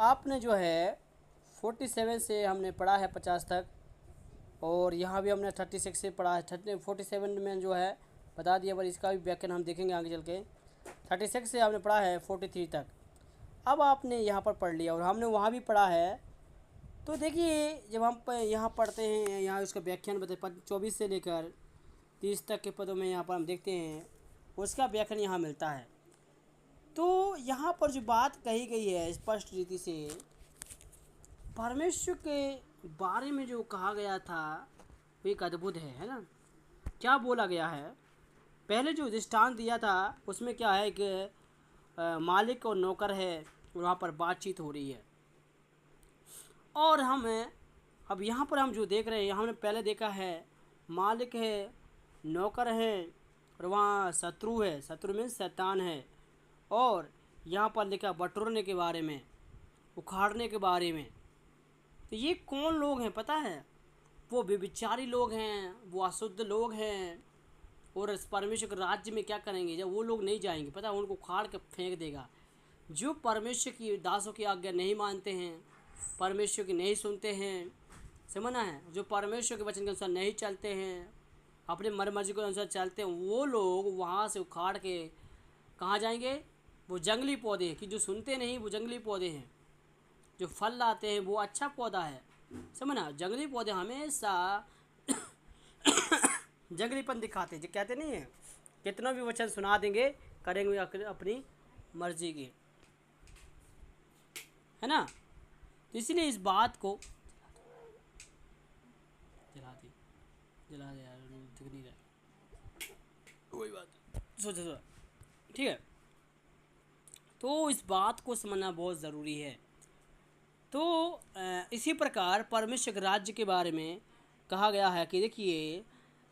आपने जो है 47 से हमने पढ़ा है 50 तक, और यहाँ भी हमने 36 से पढ़ा है। 47 में जो है बता दिया, पर इसका भी व्याख्यान हम देखेंगे आगे चल के। 36 से हमने पढ़ा है 43 तक। अब आपने यहाँ पर पढ़ लिया और हमने वहाँ भी पढ़ा है। तो देखिए, जब हम यहाँ पढ़ते हैं, यहाँ उसका व्याख्यान बताए 24 से लेकर 30 तक के पदों में यहाँ पर हम देखते हैं, उसका व्याख्यान यहाँ मिलता है। तो यहाँ पर जो बात कही गई है स्पष्ट रीति से, परमेश्वर के बारे में जो कहा गया था वो एक अद्भुत है ना। क्या बोला गया है, पहले जो दृष्टांत दिया था उसमें क्या है कि मालिक और नौकर है, वहाँ पर बातचीत हो रही है। और हम अब यहाँ पर हम जो देख रहे हैं, हमने पहले देखा है मालिक है, नौकर है, और वहाँ शत्रु है। शत्रु में शैतान है। और यहाँ पर लिखा बटोरने के बारे में, उखाड़ने के बारे में। तो ये कौन लोग हैं पता है? वो व्यभिचारी लोग हैं, वो अशुद्ध लोग हैं। और इस परमेश्वर के राज्य में क्या करेंगे? जब वो लोग नहीं जाएंगे, पता है, उनको उखाड़ के फेंक देगा। जो परमेश्वर की दासों की आज्ञा नहीं मानते हैं, परमेश्वर की नहीं सुनते हैं, समझना है, जो परमेश्वर के वचन के अनुसार नहीं चलते हैं, अपने मर्जी के अनुसार चलते हैं, वो लोग वहाँ से उखाड़ के कहाँ जाएंगे? वो जंगली पौधे हैं कि जो सुनते नहीं, वो जंगली पौधे हैं। जो फल लाते हैं वो अच्छा पौधा है, समझना। जंगली पौधे हमेशा जंगलीपन दिखाते हैं, जो कहते नहीं है, कितना भी वचन सुना देंगे, करेंगे अपनी मर्जी की, है ना। तो इसलिए इस बात को जला दे यार, दिख नहीं रहा, वही बात सोचा, ठीक है। तो इस बात को समझना बहुत ज़रूरी है। तो इसी प्रकार परमेश्वर के राज्य के बारे में कहा गया है कि देखिए,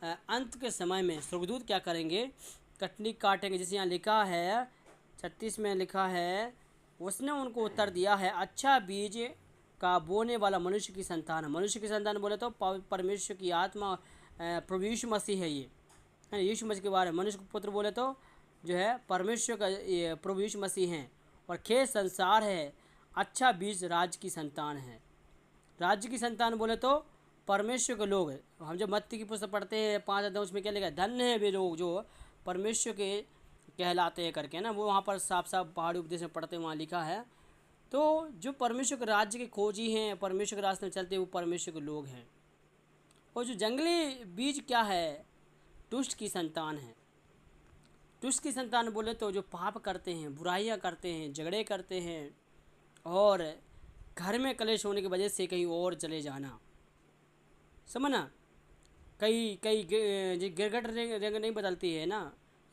अंत के समय में स्वर्गदूत क्या करेंगे? कटनी काटेंगे। जैसे यहाँ लिखा है 36 में लिखा है, उसने उनको उत्तर दिया है, अच्छा बीज का बोने वाला मनुष्य की संतान है। मनुष्य की संतान बोले तो परमेश्वर की आत्मा, प्रभु यीशु मसीह है। ये है यीशु मसीह के बारे में। मनुष्य को पुत्र बोले तो जो है परमेश्वर का ये प्रभु यीशु मसीह हैं। और खेत संसार है, अच्छा बीज राज्य की संतान है। राज्य की संतान बोले तो परमेश्वर के लोग। हम जब मत्ती की पुस्तक पढ़ते हैं 5 अध्याय, उसमें क्या लिखा है? धन्य है वे लोग जो परमेश्वर के कहलाते हैं करके ना, वो वहाँ पर साफ साफ पहाड़ी उपदेश में पढ़ते हैं, वहाँ लिखा है। तो जो परमेश्वर के राज्य के खोजी हैं, परमेश्वर के रास्ते में चलते हैं, वो परमेश्वर के लोग हैं। और जो जंगली बीज क्या है? दुष्ट की संतान है। दुष्ट की संतान बोले तो जो पाप करते हैं, बुराइयां करते हैं, झगड़े करते हैं, और घर में कलेश होने की वजह से कहीं और चले जाना, समझना। कई कई गिरगिट रंग नहीं बदलती है ना,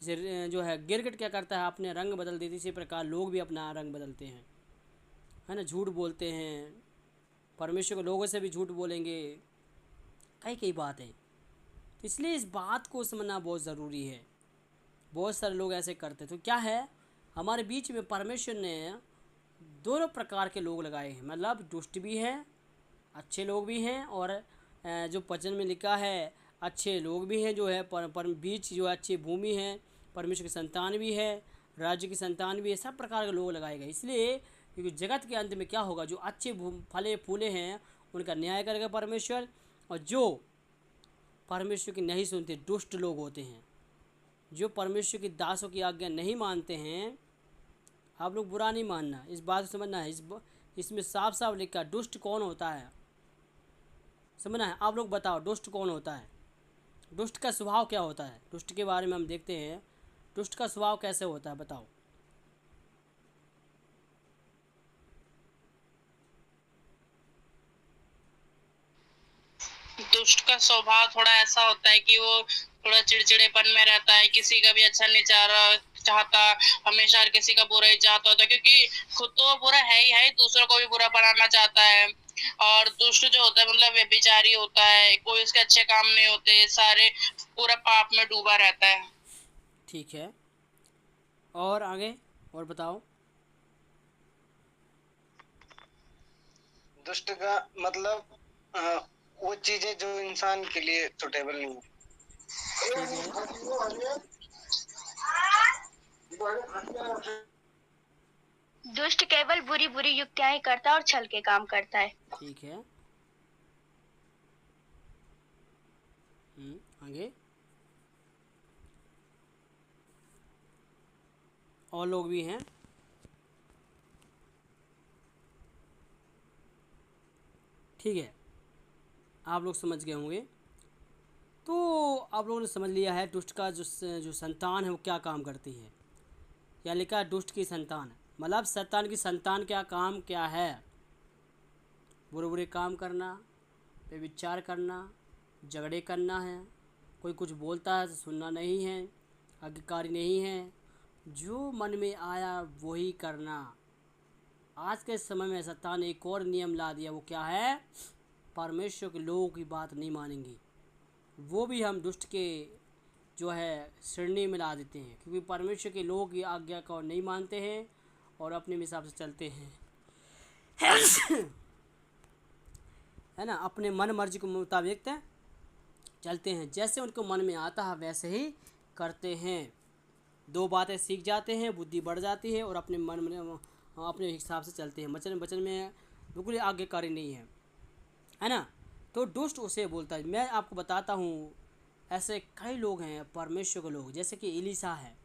जैसे जो है गिरगिट क्या करता है? अपने रंग बदल देती। इसी प्रकार लोग भी अपना रंग बदलते हैं, है ना। झूठ बोलते हैं, परमेश्वर के लोगों से भी झूठ बोलेंगे, कई कई बातें। तो इसलिए इस बात को समझना बहुत ज़रूरी है। बहुत सारे लोग ऐसे करते। तो क्या है, हमारे बीच में परमेश्वर ने दोनों प्रकार के लोग लगाए हैं, मतलब दुष्ट भी हैं, अच्छे लोग भी हैं, और जो वचन में लिखा है अच्छे लोग भी हैं, जो है पर बीच जो अच्छी भूमि है, परमेश्वर की संतान भी है, राज्य की संतान भी है। सब प्रकार के लोग लगाए गए। इसलिए क्योंकि जगत के अंत में क्या होगा? जो अच्छे फले फूले हैं उनका न्याय करेगा परमेश्वर, और जो परमेश्वर की नहीं सुनते दुष्ट लोग होते हैं, जो परमेश्वर की दासों की आज्ञा नहीं मानते हैं। आप लोग बुरा नहीं मानना, इस बात को समझना है। इसमें साफ साफ लिखा दुष्ट कौन होता है, समझना है। आप लोग बताओ दुष्ट कौन होता है? दुष्ट का स्वभाव क्या होता है? दुष्ट के बारे में हम देखते हैं, दुष्ट का स्वभाव कैसे होता है, बताओ। दुष्ट का स्वभाव थोड़ा ऐसा होता है कि वो थोड़ा चिड़चिड़ेपन में रहता है, किसी का भी अच्छा नहीं चाहता, हमेशा हर किसी का बुरा ही चाहता होता है, क्योंकि खुद तो वो बुरा है ही, दूसरों को भी बुरा बनाना चाहता है। और दुष्ट जो होता है मतलब व्यभिचारी होता है, कोई उसके अच्छे काम नहीं होते, सारे पूरा पाप में डूबा रहता है। ठीक है, और आगे और बताओ। दुष्ट का मतलब वो चीजें जो इंसान के लिए सुटेबल नहीं है। ठीक है, दुष्ट केवल बुरी बुरी युक्तियां ही करता है और छल के काम करता है। ठीक है। आगे और लोग भी हैं। ठीक है, आप लोग समझ गए होंगे। तो आप लोगों ने समझ लिया है दुष्ट का जो संतान है वो क्या काम करती है। या लिखा है दुष्ट की संतान, मतलब शैतान की संतान क्या काम क्या है। बुरे बुरे काम करना, व्यभिचार करना, झगड़े करना है, कोई कुछ बोलता है तो सुनना नहीं है, आज्ञाकारी नहीं है, जो मन में आया वही करना। आज के समय में शैतान एक और नियम ला दिया, वो क्या है, परमेश्वर के लोगों की बात नहीं मानेंगे, वो भी हम दुष्ट के जो है श्रेणी में ला देते हैं, क्योंकि परमेश्वर के लोग की आज्ञा को नहीं मानते हैं और अपने हिसाब से चलते हैं है ना, अपने मन मर्जी के मुताबिक चलते हैं, जैसे उनको मन में आता है वैसे ही करते हैं। दो बातें सीख जाते हैं, बुद्धि बढ़ जाती है और अपने मन में अपने हिसाब से चलते हैं, वचन में बिल्कुल आज्ञाकारी नहीं है ना। तो दुष्ट उसे बोलता है। मैं आपको बताता हूँ, ऐसे कई लोग हैं परमेश्वर के लोग, जैसे कि एलीशा है।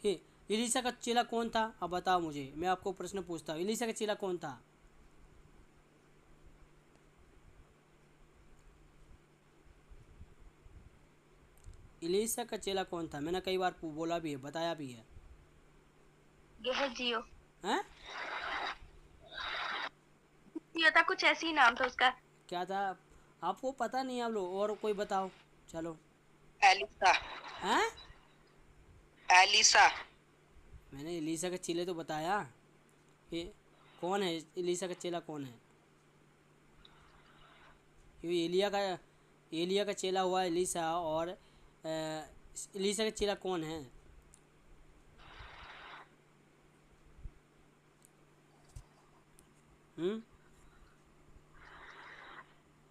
एलीशा का चेला कौन था, अब बताओ मुझे, मैं आपको प्रश्न पूछता हूँ, एलीशा का चेला कौन था। एलीशा का चेला कौन था, मैंने कई बार बोला भी है, बताया भी है। गेहजियो हैं? जियो था, कुछ ऐसी ही नाम था उसका। क्या था, आपको पता नहीं, आप लोग और कोई बताओ। चलो। एलिसा। हैं? एलिसा। मैंने एलीशा का चेले तो बताया। ये कौन है एलीशा का चेला, कौन है। ये एलिया का चेला हुआ एलीशा, और एलीशा का चेला कौन है।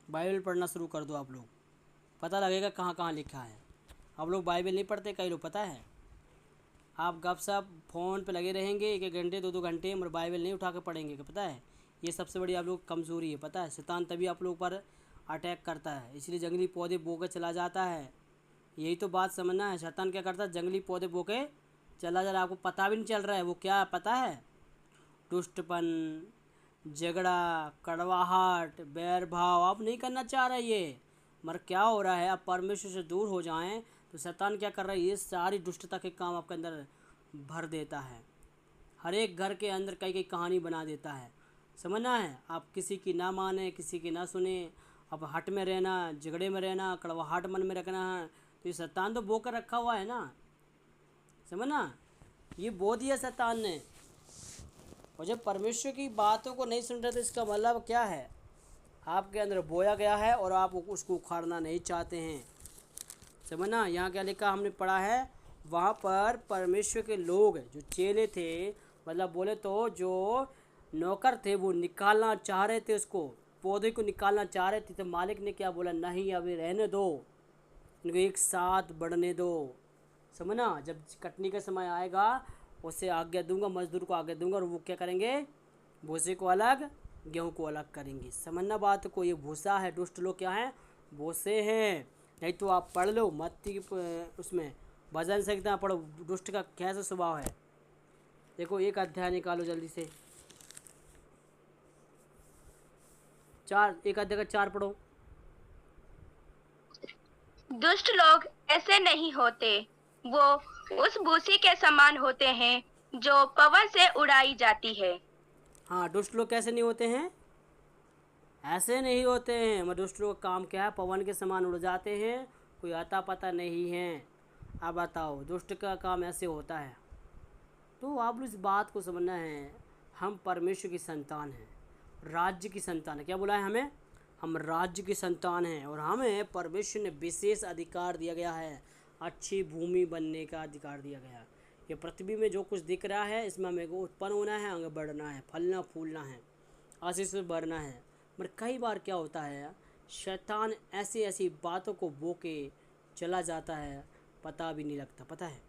बाइबल पढ़ना शुरू कर दो आप लोग, पता लगेगा कहाँ कहाँ लिखा है। आप लोग बाइबल नहीं पढ़ते, कई लोग, पता है, आप गपशप फ़ोन पे लगे रहेंगे 1-1 घंटे 2-2 घंटे, मगर बाइबल नहीं उठा के पढ़ेंगे, पता है। ये सबसे बड़ी आप लोग कमज़ोरी है, पता है। शैतान तभी आप लोग पर अटैक करता है, इसलिए जंगली पौधे बो के चला जाता है। यही तो बात समझना है, शैतान क्या करता है, जंगली पौधे बो के चला जा रहा है, आपको पता भी नहीं चल रहा है वो क्या पता है। दुष्टपन, झगड़ा, कड़वाहट, बैर भाव आप नहीं करना चाह रहे ये, मगर क्या हो रहा है, आप परमेश्वर से दूर हो जाएं तो शैतान क्या कर रहा है, ये सारी दुष्टता के काम आपके अंदर भर देता है। हर एक घर के अंदर कई कई कहानी बना देता है, समझना है। आप किसी की ना माने, किसी की ना सुने, अब हट में रहना, झगड़े में रहना, कड़वाहट मन में रखना है, तो ये शैतान तो बो कर रखा हुआ है ना, समझना, ये बो दिया शैतान ने। और जब परमेश्वर की बातों को नहीं सुन रहे तो इसका मतलब क्या है, आपके अंदर बोया गया है और आप उसको उखाड़ना नहीं चाहते हैं, समझना। यहाँ क्या लिखा हमने पढ़ा है, वहाँ पर परमेश्वर के लोग जो चेले थे, मतलब बोले तो जो नौकर थे, वो निकालना चाह रहे थे, उसको पौधे को निकालना चाह रहे थे, तो मालिक ने क्या बोला, नहीं अभी रहने दो, इनको एक साथ बढ़ने दो, समझना। जब कटनी का समय आएगा उसे आज्ञा दूंगा, मजदूर को आज्ञा दूंगा, और वो क्या करेंगे, भूसे को अलग गेहूँ को अलग करेंगे, समझना बात को। ये भूसा है, दुष्ट लोग क्या हैं, भूसे हैं। नहीं तो आप पढ़ लो मत्ती उसमें भजन से कितना पढ़ो, दुष्ट का कैसा स्वभाव है। देखो एक अध्याय निकालो जल्दी से, 4, एक अध्याय का 4 पढ़ो। दुष्ट लोग ऐसे नहीं होते, वो उस भूसी के समान होते हैं जो पवन से उड़ाई जाती है। हाँ, दुष्ट लोग कैसे नहीं होते हैं, ऐसे नहीं होते हैं, मगर दुष्ट लोग का काम क्या है, पवन के समान उड़ जाते हैं, कोई आता पता नहीं है। अब बताओ दुष्ट का काम ऐसे होता है। तो आप लोग इस बात को समझना है, हम परमेश्वर की संतान हैं, राज्य की संतान है। क्या बोला है हमें, हम राज्य की संतान हैं, और हमें परमेश्वर ने विशेष अधिकार दिया गया है, अच्छी भूमि बनने का अधिकार दिया गया है। ये पृथ्वी में जो कुछ दिख रहा है, इसमें हमें को उत्पन्न होना है, आगे बढ़ना है, फलना फूलना है, आशीष से बढ़ना है। मगर कई बार क्या होता है, शैतान ऐसी ऐसी बातों को बो के चला जाता है, पता भी नहीं लगता, पता है,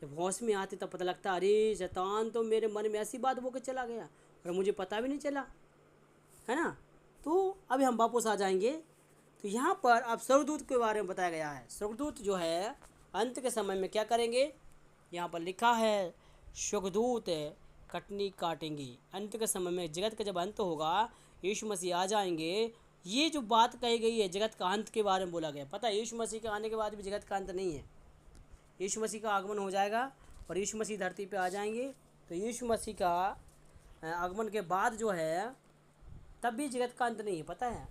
जब होश में आते तब पता लगता अरे शैतान तो मेरे मन में ऐसी बात बोल के चला गया और मुझे पता भी नहीं चला, है ना। तो अभी हम वापस आ जाएंगे। तो यहाँ पर अब स्वर्गदूत के बारे में बताया गया है। स्वर्गदूत जो है अंत के समय में क्या करेंगे, यहाँ पर लिखा है स्वर्गदूत कटनी काटेंगे। अंत के समय में जगत का जब अंत होगा, यीशु मसीह आ जाएंगे। ये जो बात कही गई है जगत का अंत के बारे में बोला गया, पता है यीशु मसीह के आने के बाद भी जगत का अंत नहीं है। यीशु मसीह का आगमन हो जाएगा और यीशु मसीह धरती पे आ जाएंगे। तो यीशु मसीह का आगमन के बाद जो है तब भी जगत का अंत नहीं है। पता है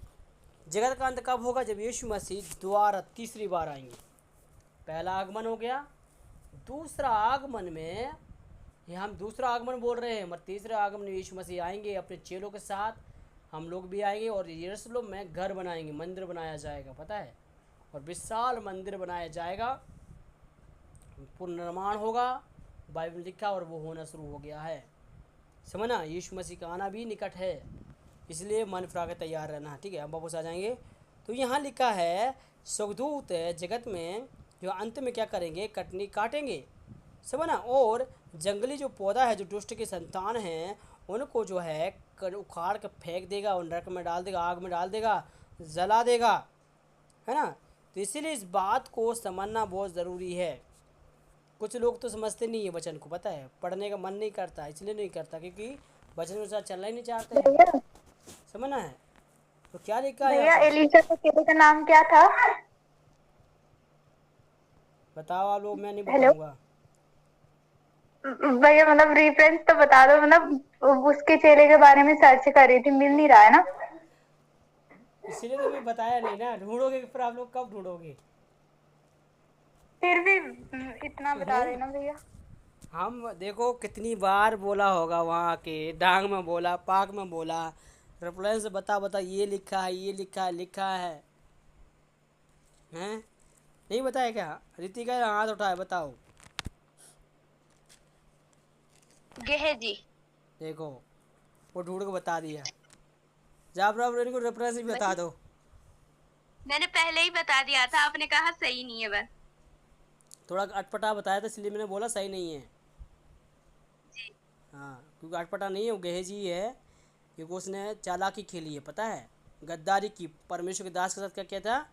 जगत का अंत कब होगा, जब यीशु मसीह दोबारा तीसरी बार आएंगे। पहला आगमन हो गया, दूसरा आगमन में, ये हम दूसरा आगमन बोल रहे हैं, मगर तीसरा आगमन में यीशु मसीह आएंगे अपने चेलों के साथ, हम लोग भी आएंगे और यरूशलेम में घर बनाएंगे, मंदिर बनाया जाएगा, पता है, और विशाल मंदिर बनाया जाएगा, पुनर्निर्माण होगा, बाइबल में लिखा और वो होना शुरू हो गया है। समझना, यीशु मसीह का आना भी निकट है, इसलिए मन फिरा के तैयार रहना। ठीक है, हम वापस आ जाएंगे। तो यहाँ लिखा है स्वर्गदूत जगत में जो अंत में क्या करेंगे, कटनी काटेंगे, समझना, और जंगली जो पौधा है, जो दुष्ट की संतान हैं, उनको जो है उखाड़ के फेंक देगा और नरक में डाल देगा, आग में डाल देगा, जला देगा, है ना। तो इसीलिए इस बात को समझना बहुत ज़रूरी है। कुछ लोग तो समझते नहीं है वचन को, पता है, पढ़ने का मन नहीं करता, इसलिए नहीं करता क्योंकि वचन के साथ चलना ही नहीं चाहते हैं, समझना है। तो क्या लिखा है भैया, एलिशा के बेटे का नाम क्या था? बताओ आप लोग, मैं नहीं हेलो बताऊंगा। भैया, मतलब रेफरेंस तो बता दो, मतलब उसके चेले के बारे में सर्च कर रही थी, मिल नहीं रहा है ना। इसलिए तो मैं बताया नहीं ना, ढूंढोगे फिर आप लोग कब ढूंढोगे। फिर भी इतना बता देना भैया। हम देखो कितनी बार बोला होगा, वहाँ के डांग में बोला, पाक में बोला, रेफरेंस बता ये लिखा है, ये लिखा है, हैं नहीं बताया क्या? रितिका हाथ उठाए, बताओ। गेहजी। देखो वो ढूंढ के बता दिया। जब इनको रेफरेंस भी बता दो। मैंने पहले ही बता दिया था, आपने कहा सही नहीं है बस। थोड़ा अटपटा बताया था इसलिए मैंने बोला सही नहीं है। हाँ, क्योंकि अटपटा नहीं है, वो गेहजी है, क्योंकि उसने चालाकी खेली है, पता है, गद्दारी की, परमेश्वर के दास के साथ क्या किया था,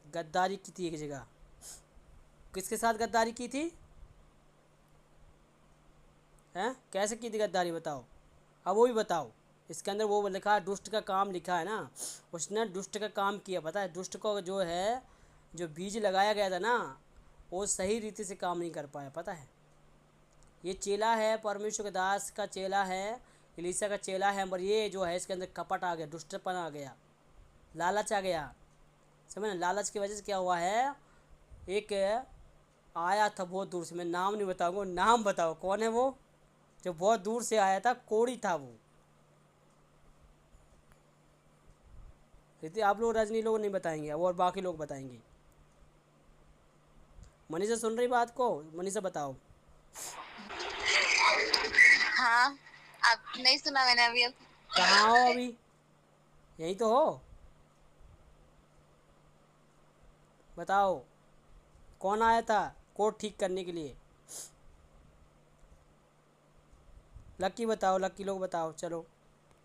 गद्दारी की थी एक जगह। किसके साथ गद्दारी की थी, हैं, कैसे की थी गद्दारी, बताओ। अब वो भी बताओ, इसके अंदर वो लिखा है, दुष्ट का काम लिखा है ना, उसने दुष्ट का काम किया, पता है, दुष्ट को जो है, जो बीज लगाया गया था ना, वो सही रीति से काम नहीं कर पाया, पता है। ये चेला है, परमेश्वर के दास का चेला है, एलीशा का चेला है, मगर ये जो है इसके अंदर कपट आ गया, दुष्टपन आ गया, लालच आ गया, समझ ना। लालच की वजह से क्या हुआ है, एक आया था बहुत दूर से, मैं नाम नहीं बताऊंगा, नाम बताओ कौन है वो, जो बहुत दूर से आया था, कोड़ी था वो। आप लोग, रजनी लोग नहीं बताएंगे, और बाकी लोग बताएंगे। मनीषा सुन रही बात को? मनीषा बताओ। हाँ, आप नहीं सुना मैंने अभी। कहाँ हो अभी? यही तो हो, बताओ कौन आया था कोड ठीक करने के लिए? लक्की बताओ, लक्की लोग बताओ, चलो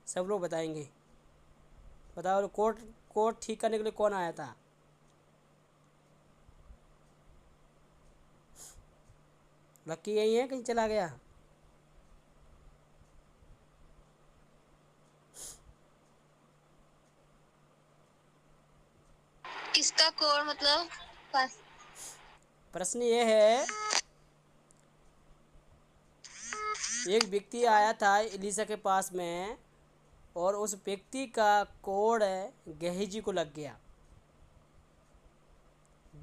सब लोग बताएंगे, बताओ कोड ठीक करने के लिए कौन आया था? लक्की यही है, कहीं चला गया? किसका कोड मतलब? प्रश्न ये है, एक व्यक्ति आया था एलिशा के पास में और उस व्यक्ति का कोड गेहजी को लग गया,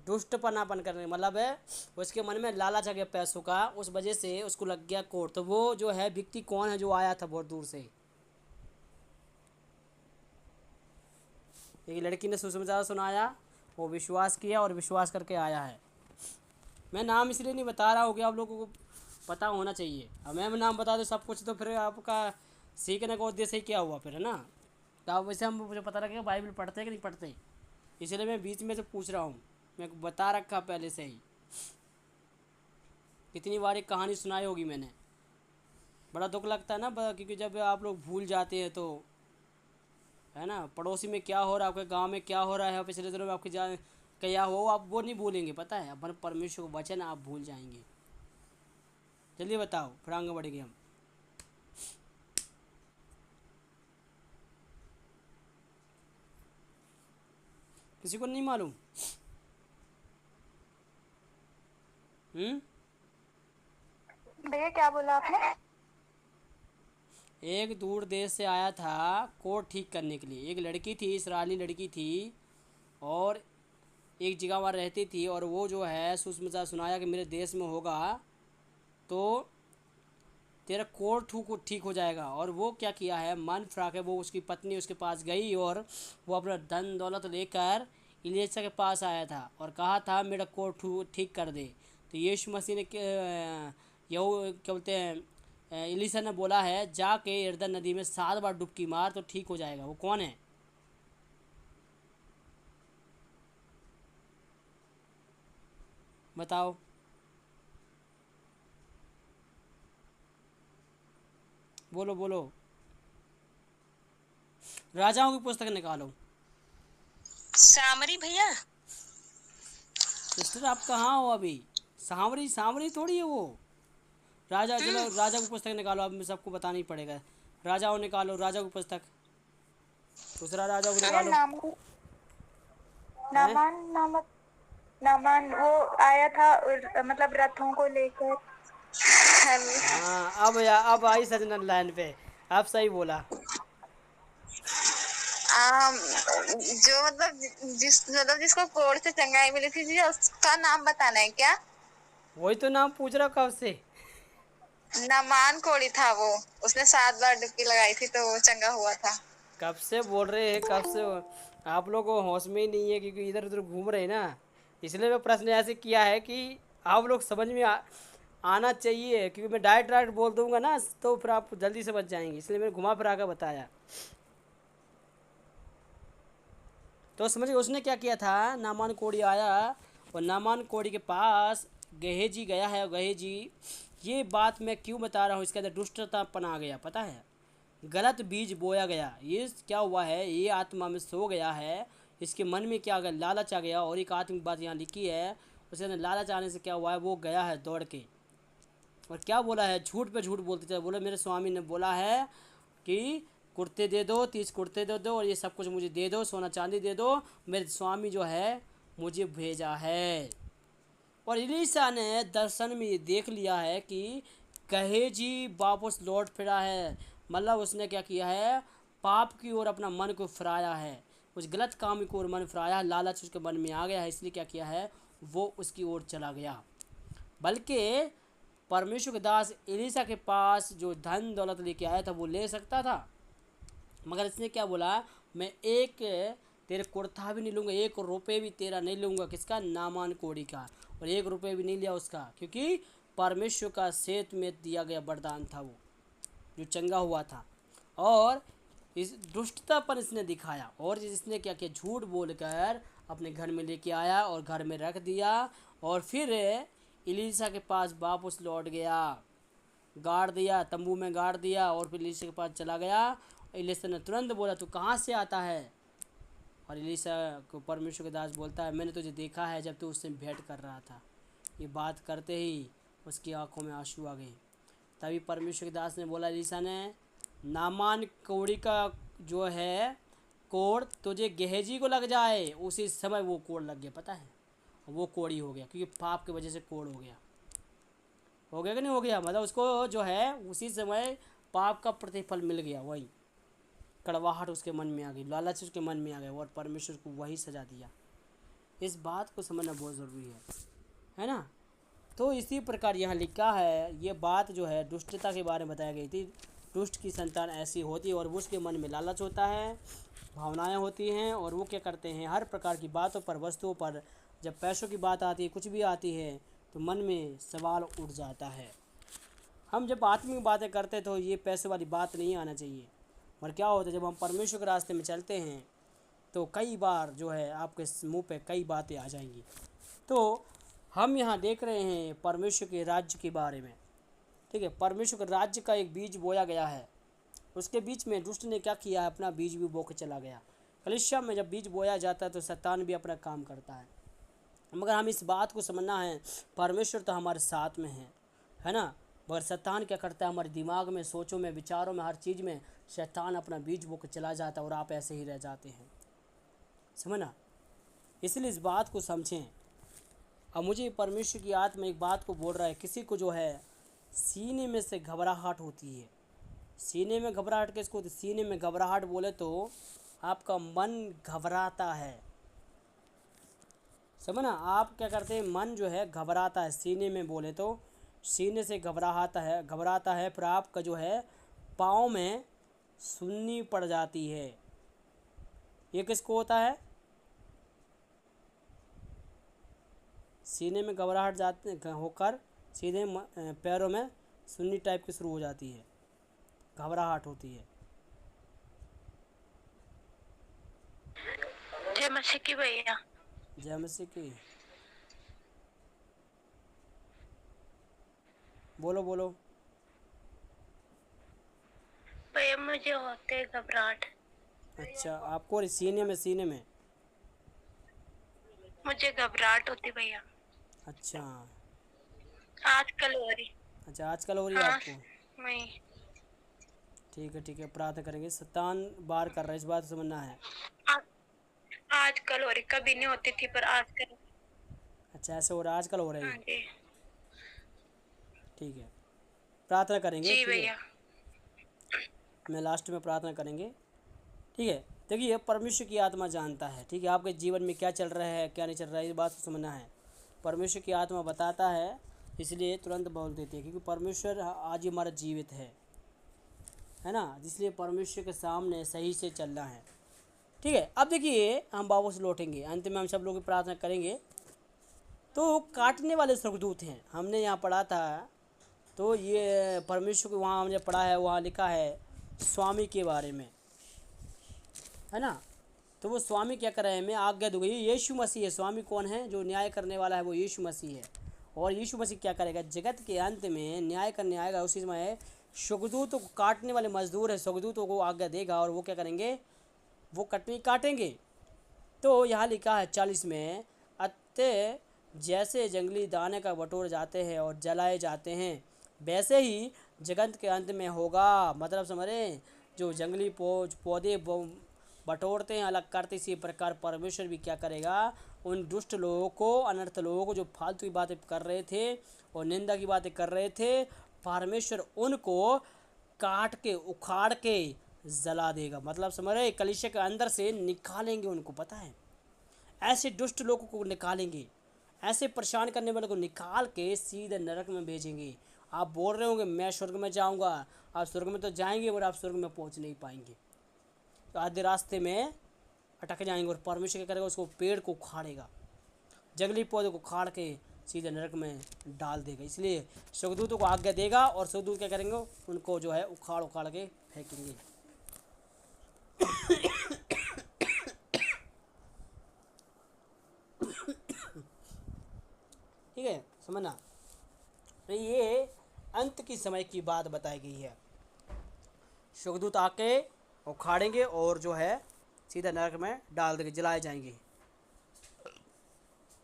दुष्टपनापन करने, मतलब है उसके मन में लालच आ गया पैसों का, उस वजह से उसको लग गया कोड। तो वो जो है व्यक्ति कौन है जो आया था बहुत दूर से? एक लड़की ने सुसमाचार सुनाया, वो विश्वास किया और विश्वास करके आया है। मैं नाम इसलिए नहीं बता रहा हूँ कि आप लोगों को पता होना चाहिए। अब मैं नाम बता दूँ सब कुछ तो फिर आपका सीखने का उद्देश्य ही क्या हुआ फिर, है ना। तो अब वैसे हम मुझे पता लगेगा बाइबल पढ़ते हैं कि नहीं पढ़ते, इसलिए मैं बीच में से पूछ रहा हूँ, मैं बता रखा पहले से ही। कितनी बार एक कहानी सुनाई होगी मैंने। बड़ा दुख लगता है ना क्योंकि जब आप लोग भूल जाते हैं तो, है ना, पड़ोसी में क्या हो रहा है, आपके गांव में क्या हो रहा है, पिछले दिनों में आपके जान क्या हो, आप वो नहीं भूलेंगे। पता है, अपन परमेश्वर को वचन आप भूल जाएंगे। जल्दी बताओ, फिर आगे बढ़ेंगे हम। किसी को नहीं मालूम? भैया क्या बोला आपने? एक दूर देश से आया था कोड ठीक करने के लिए। एक लड़की थी, इस्राएली लड़की थी, और एक जगह वहाँ रहती थी, और वो जो है सुसमाचार सुनाया कि मेरे देश में होगा तो तेरा कोड ठीक हो जाएगा। और वो क्या किया है, मन फिरा के वो उसकी पत्नी उसके पास गई, और वो अपना धन दौलत लेकर इलीशा के पास आया था और कहा था मेरा कोड ठीक कर दे। तो यीशु मसीह ने क्या बोलते हैं, इलीशा ने बोला है जाके यरदन नदी में 7 बार डुबकी मार तो ठीक हो जाएगा। वो कौन है? बताओ। बोलो बोलो। राजाओं की पुस्तक निकालो। सामरी भैया। सिस्टर आप कहाँ हो अभी? सांवरी सांवरी थोड़ी है वो। राजा, चलो राजा की पुस्तक निकालो। अब सबको बताना ही पड़ेगा। राजाओं निकालो, राजा की पुस्तक। दूसरा राजा को भैया निकालो। नामान वो आया था मतलब रथों को लेकर। हाँ, अब आई सजना लाइन पे। आप सही बोला। जो मतलब जिसको कोड़ से चंगाई मिली थी जी, उसका नाम बताना है क्या? वही तो नाम पूछ रहा कब से। नामान कोड़ी था वो, उसने 7 बार डुबकी लगाई थी तो वो चंगा हुआ था। कब से बोल रहे हैं, कब से। आप लोग को होश में ही नहीं है क्योंकि इधर उधर घूम रहे हैं ना, इसलिए मैं प्रश्न ऐसे किया है कि आप लोग समझ में आना चाहिए। क्योंकि मैं डायरेक्ट बोल दूंगा ना तो फिर आप जल्दी समझ जाएंगे, इसलिए मैंने घुमा फिरा कर बताया। तो समझिए उसने क्या किया था। नामान कोड़ी आया और नामान कोड़ी के पास गेहजी गया है। और गेहजी, ये बात मैं क्यों बता रहा हूँ, इसके अंदर दुष्टता पना गया। पता है, गलत बीज बोया गया। ये क्या हुआ है, ये आत्मा में सो गया है। इसके मन में क्या आ गया, लालच आ गया। और एक आत्मिक बात यहाँ लिखी है, उसके अंदर लालच आने से क्या हुआ है, वो गया है दौड़ के और क्या बोला है, झूठ पे झूठ बोलते थे। बोले मेरे स्वामी ने बोला है कि कुर्ते दे दो, 30 कुर्ते दे दो और ये सब कुछ मुझे दे दो, सोना चांदी दे दो, मेरे स्वामी जो है मुझे भेजा है। और इलीशा ने दर्शन में ये देख लिया है कि गेहजी वापस लौट फिरा है। मतलब उसने क्या किया है, पाप की ओर अपना मन को फिराया है, उस गलत काम की ओर मन फिराया। लालच उसके मन में आ गया है, इसलिए क्या किया है, वो उसकी ओर चला गया। बल्कि परमेश्वर के दास एलीशा के पास जो धन दौलत लेके आया था वो ले सकता था, मगर इसने क्या बोला, मैं एक तेरे कुर्ता भी नहीं लूँगा, 1 रुपये भी तेरा नहीं लूँगा। किसका? नामान कोड़ी का। और 1 रुपये भी नहीं लिया उसका, क्योंकि परमेश्वर का सेत में दिया गया वरदान था वो जो चंगा हुआ था। और इस दुष्टता पर इसने दिखाया और इसने क्या किया, झूठ बोलकर अपने घर में लेके आया और घर में रख दिया। और फिर एलीशा के पास वापस लौट गया, गाड़ दिया, तंबू में गाड़ दिया और फिर एलीशा के पास चला गया। एलीशा ने तुरंत बोला तू कहाँ से आता है? और एलीशा को परमेश्वर के दास बोलता है मैंने तुझे देखा है जब तू उससे भेंट कर रहा था। ये बात करते ही उसकी आंखों में आंसू आ गए। तभी परमेश्वर के दास ने बोला एलीशा ने, नामान कोड़ी का जो है कोड़ तुझे गेहजी को लग जाए। उसी समय वो कोड़ लग गया। पता है, वो कोड़ी हो गया क्योंकि पाप की वजह से कोड़ हो गया। हो गया कि नहीं हो गया? मतलब उसको जो है उसी समय पाप का प्रतिफल मिल गया। वही कड़वाहट उसके मन में आ गई, लालच उसके मन में आ गया और परमेश्वर को वही सजा दिया। इस बात को समझना बहुत ज़रूरी है ना। तो इसी प्रकार यहाँ लिखा है, ये बात जो है दुष्टता के बारे में बताई गई थी। दुष्ट की संतान ऐसी होती है और उसके मन में लालच होता है, भावनाएं होती हैं और वो क्या करते हैं, हर प्रकार की बातों पर, वस्तुओं पर, जब पैसों की बात आती है, कुछ भी आती है तो मन में सवाल उठ जाता है। हम जब आत्मिक बातें करते तो ये पैसे वाली बात नहीं आना चाहिए। और क्या होता है, जब हम परमेश्वर के रास्ते में चलते हैं तो कई बार जो है आपके मुंह पे कई बातें आ जाएंगी। तो हम यहाँ देख रहे हैं परमेश्वर के राज्य के बारे में। ठीक है, परमेश्वर के राज्य का एक बीज बोया गया है, उसके बीच में दुष्ट ने क्या किया है, अपना बीज भी बो के चला गया। कलीसिया में जब बीज बोया जाता है तो शैतान भी अपना काम करता है, मगर हम इस बात को समझना है परमेश्वर तो हमारे साथ में है ना, मगर शैतान क्या करता है, हमारे दिमाग में, सोचों में, विचारों में, हर चीज़ में शैतान अपना बीज बो के चला जाता है और आप ऐसे ही रह जाते हैं, समझना। इसलिए इस बात को समझें। अब मुझे परमेश्वर की आत्मा एक बात को बोल रहा है, किसी को जो है सीने में से घबराहट होती है, सीने में घबराहट किसको होती है, सीने में घबराहट बोले तो आपका मन घबराता है, समझना। आप क्या करते हैं, मन जो है घबराता है, सीने में बोले तो सीने से घबराता है, फिर आपका जो है पाँव में सुन्नी पड़ जाती है। ये किसको होता है, सीने में घबराहट जाते होकर सीधे पैरों में सुन्नी टाइप की शुरू हो जाती है, घबराहट होती है। जय मसीह की भैया। जय मसीह की। बोलो बोलो। भैया मुझे होते है घबराहट। अच्छा, आपको सीने में मुझे घबराहट होती भैया। अच्छा आजकल हो रही। अच्छा, आजकल हो रही है हाँ, आपको। नहीं। ठीक है, प्रार्थना करेंगे। शैतान बार कर रहा है, इस बात को समझना है। आजकल हो रही, कभी नहीं होती थी पर आजकल। अच्छा, ऐसे हो रहा है, आजकल हो रही हाँ है। जी। ठीक है, प्रार्थना करेंगे। जी ठीक है, भैया। मैं लास्ट में प्रार्थना करेंगे। ठीक है, देखिए परमेश्वर की आत्मा जानता है, ठीक है, आपके जीवन में क्या चल रहा है क्या नहीं चल रहा है, इस बात को समझना है। परमेश्वर की आत्मा बताता है, इसलिए तुरंत बोल देती है, क्योंकि परमेश्वर आज हमारा जीवित है ना, इसलिए परमेश्वर के सामने सही से चलना है। ठीक है, अब देखिए हम वापस लौटेंगे, अंत में हम सब लोग प्रार्थना करेंगे। तो काटने वाले स्वर्गदूत हैं, हमने यहाँ पढ़ा था, तो ये परमेश्वर को वहाँ हमने पढ़ा है, वहाँ लिखा है स्वामी के बारे में, है ना। तो वो स्वामी क्या कर रहे हैं, मैं आज्ञा दूंगा, ये यीशु मसीह है। स्वामी कौन है, जो न्याय करने वाला है वो यीशु मसीह है। और यीशु मसीह क्या करेगा, जगत के अंत में न्याय करने आएगा, उसी समय स्वर्गदूतों को, काटने वाले मजदूर है, स्वर्गदूतों को आज्ञा देगा और वो क्या करेंगे, वो कटनी काटेंगे। तो यहाँ लिखा है 40 में, अतः जैसे जंगली दाने का बटोर जाते हैं और जलाए जाते हैं, वैसे ही जगत के अंत में होगा। मतलब समझ रहे हैं, जो जंगली पौधे बटोरते हैं, अलग करते, इसी प्रकार परमेश्वर भी क्या करेगा, उन दुष्ट लोगों को, अनर्थ लोगों को, जो फालतू की बातें कर रहे थे और निंदा की बातें कर रहे थे, परमेश्वर उनको काट के, उखाड़ के जला देगा। मतलब समझ रहे, कलीसिया के अंदर से निकालेंगे उनको, पता है, ऐसे दुष्ट लोगों को निकालेंगे, ऐसे परेशान करने वालों को निकाल के सीधे नरक में भेजेंगे। आप बोल रहे होंगे मैं स्वर्ग में जाऊंगा, आप स्वर्ग में तो जाएंगे और आप स्वर्ग में पहुंच नहीं पाएंगे, तो आधे रास्ते में अटक जाएंगे। और परमेश्वर क्या करेगा, उसको पेड़ को उखाड़ेगा, जंगली पौधे को उखाड़ के सीधे नरक में डाल देगा। इसलिए स्वर्गदूतों को आज्ञा देगा और स्वर्गदूत क्या करेंगे, उनको जो है उखाड़ उखाड़ के फेंकेंगे। ठीक है, समझना। तो ये अंत की समय की बात बताई गई है, स्वर्गदूत आके उखाड़ेंगे और जो है सीधा नरक में डाल देंगे, जलाए जाएंगे।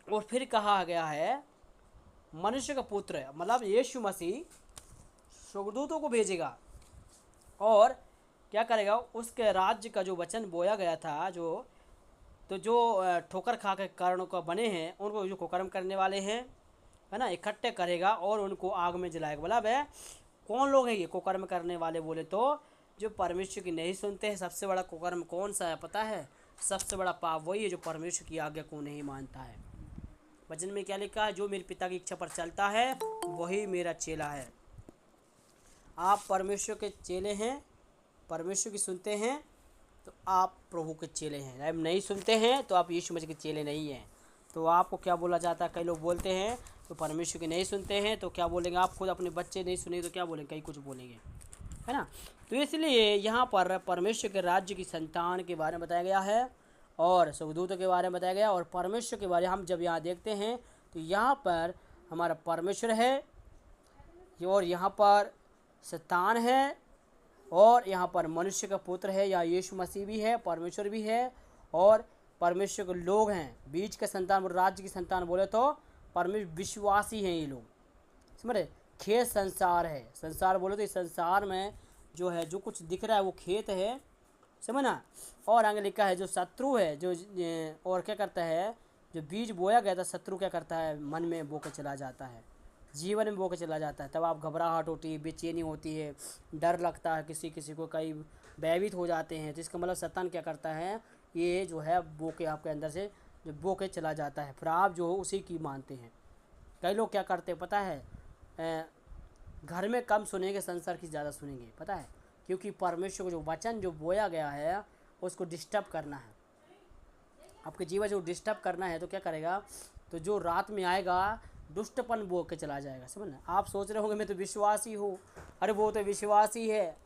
और फिर कहा गया है मनुष्य का पुत्र, मतलब यीशु मसीह स्वर्गदूतों को भेजेगा और क्या करेगा, उसके राज्य का जो वचन बोया गया था, जो ठोकर खा के कारणों का बने हैं, उनको जो कुकर्म करने वाले हैं, है ना, इकट्ठे करेगा और उनको आग में जलाएगा। मतलब है कौन लोग हैं ये कुकर्म करने वाले, बोले तो जो परमेश्वर की नहीं सुनते हैं। सबसे बड़ा कुकर्म कौन सा है पता है, सबसे बड़ा पाप वही है जो परमेश्वर की आज्ञा को नहीं मानता है। वचन में क्या लिखा है, जो मेरे पिता की इच्छा पर चलता है वही मेरा चेला है। आप परमेश्वर के चेले हैं, परमेश्वर की सुनते हैं तो आप प्रभु के चेले हैं, अब नहीं सुनते हैं तो आप यीशु मसीह के चेले नहीं हैं। तो आपको क्या बोला जाता है, कई लोग बोलते हैं तो परमेश्वर के नहीं सुनते हैं तो क्या बोलेंगे, आप खुद अपने बच्चे नहीं सुनेंगे तो क्या बोलेंगे, कई कुछ बोलेंगे, है ना। तो इसलिए यहाँ पर परमेश्वर के राज्य की संतान के बारे में बताया गया है और स्वर्गदूतों के बारे में बताया गया। और परमेश्वर के बारे में हम जब यहाँ देखते हैं तो यहाँ पर हमारा परमेश्वर है और यहाँ पर शैतान है और यहाँ पर मनुष्य का पुत्र है या यीशु मसीह भी है, परमेश्वर भी है और परमेश्वर के लोग हैं, बीच का संतान और राज्य की संतान बोले तो परमेश्वर विश्वासी हैं ये लोग, समझ रहे। खेत संसार है, संसार बोले तो इस संसार में जो है जो कुछ दिख रहा है वो खेत है, समझना। और आगे लिखा है जो शत्रु है जो और क्या करता है, जो बीज बोया गया था शत्रु क्या करता है, मन में बो के चला जाता है, जीवन में बो के चला जाता है। तब आप घबराहट होती है, बेचैनी होती है, डर लगता है, किसी किसी को कई भयभीत हो जाते हैं। तो इसका मतलब शैतान क्या करता है, ये जो है बो के आपके अंदर से जो बो के चला जाता है, फिर आप जो उसी की मानते हैं। कई लोग क्या करते हैं पता है, घर में कम सुनेंगे, संसार की ज़्यादा सुनेंगे, पता है, क्योंकि परमेश्वर को जो वचन जो बोया गया है उसको डिस्टर्ब करना है, आपके जीवन जो डिस्टर्ब करना है। तो क्या करेगा, तो जो रात में आएगा दुष्टपन बो के चला जाएगा, समझना। आप सोच रहे होंगे मैं तो विश्वासी हूँ, अरे वो तो विश्वासी है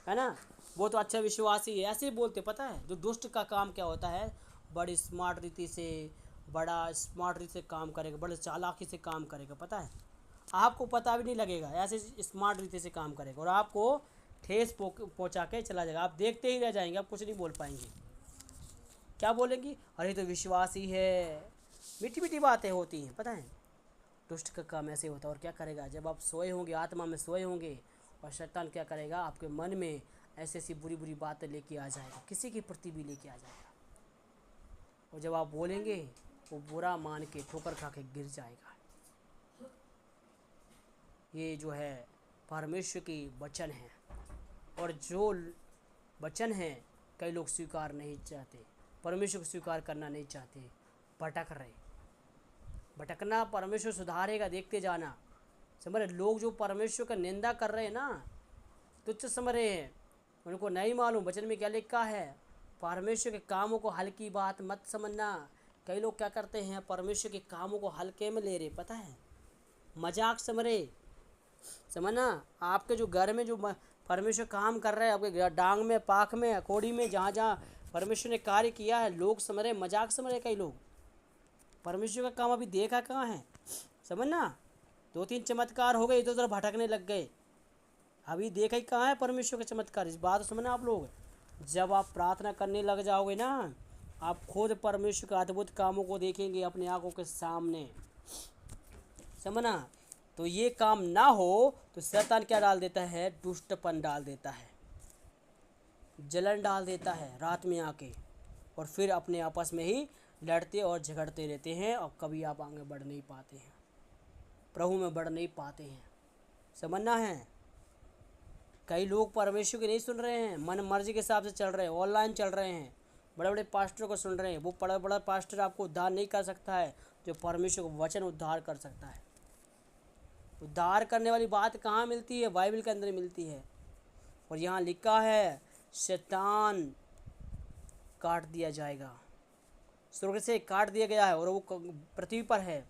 ना, वो तो अच्छा विश्वासी है, ऐसे ही बोलते। पता है जो दुष्ट का काम क्या होता है, बड़ी स्मार्ट रीति से, बड़ा स्मार्ट रीति से काम करेगा, बड़े चालाकी से काम करेगा, पता है आपको पता भी नहीं लगेगा, ऐसे स्मार्ट रीति से काम करेगा और आपको ठेस पहुंचा के चला जाएगा। आप देखते ही रह जाएंगे, आप कुछ नहीं बोल पाएंगे। क्या बोलेंगी, अरे तो विश्वासी है, मीठी मीठी बातें होती हैं, पता है। दुष्ट का काम ऐसे होता है। और क्या करेगा, जब आप सोए होंगे, आत्मा में सोए होंगे, और शैतान क्या करेगा, आपके मन में ऐसी ऐसी बुरी बुरी बातें लेके आ जाएगा, किसी के प्रति भी लेके आ जाएगा, और जब आप बोलेंगे वो बुरा मान के ठोकर खा के गिर जाएगा। ये जो है परमेश्वर की वचन है, और जो वचन है कई लोग स्वीकार नहीं चाहते, परमेश्वर को स्वीकार करना नहीं चाहते, भटक रहे। भटकना परमेश्वर सुधारेगा, देखते जाना, समझ रहे। लोग जो परमेश्वर का निंदा कर रहे हैं ना, तुच्छ समझ रहे हैं, उनको नहीं मालूम वचन में क्या लिखा है। परमेश्वर के कामों को हल्की बात मत समझना। कई लोग क्या करते हैं, परमेश्वर के कामों को हल्के में ले रहे, पता है, मजाक समझ रहे, समझना। आपके जो घर में जो परमेश्वर काम कर रहे हैं, आपके डांग में, पाख में, कोड़ी में, जहाँ जहाँ परमेश्वर ने कार्य किया है, लोग समझ रहे, मजाक समझ रहे। कई लोग परमेश्वर का काम अभी देखा कहाँ है, समझना। 2-3 चमत्कार हो गए, इधर उधर भटकने लग गए, अभी देखा ही कहाँ है परमेश्वर का चमत्कार। इस बात समझना आप लोग। जब आप प्रार्थना करने लग जाओगे ना, आप खुद परमेश्वर के अद्भुत कामों को देखेंगे अपने आंखों के सामने, समझना। तो ये काम ना हो तो शैतान क्या डाल देता है, दुष्टपन डाल देता है, जलन डाल देता है रात में आके, और फिर अपने आपस में ही लड़ते और झगड़ते रहते हैं, और कभी आप आगे बढ़ नहीं पाते हैं, प्रभु में बढ़ नहीं पाते हैं, समझना है। कई लोग परमेश्वर की नहीं सुन रहे हैं, मन मर्जी के हिसाब से चल रहे हैं, ऑनलाइन चल रहे हैं, बड़े बड़े पास्टर को सुन रहे हैं। वो बड़ा बड़ा पास्टर आपको उद्धार नहीं कर सकता है, जो परमेश्वर को वचन उद्धार कर सकता है। उद्धार करने वाली बात कहाँ मिलती है, बाइबल के अंदर मिलती है। और यहाँ लिखा है शैतान काट दिया जाएगा, स्वर्ग से काट दिया गया है और वो पृथ्वी पर है।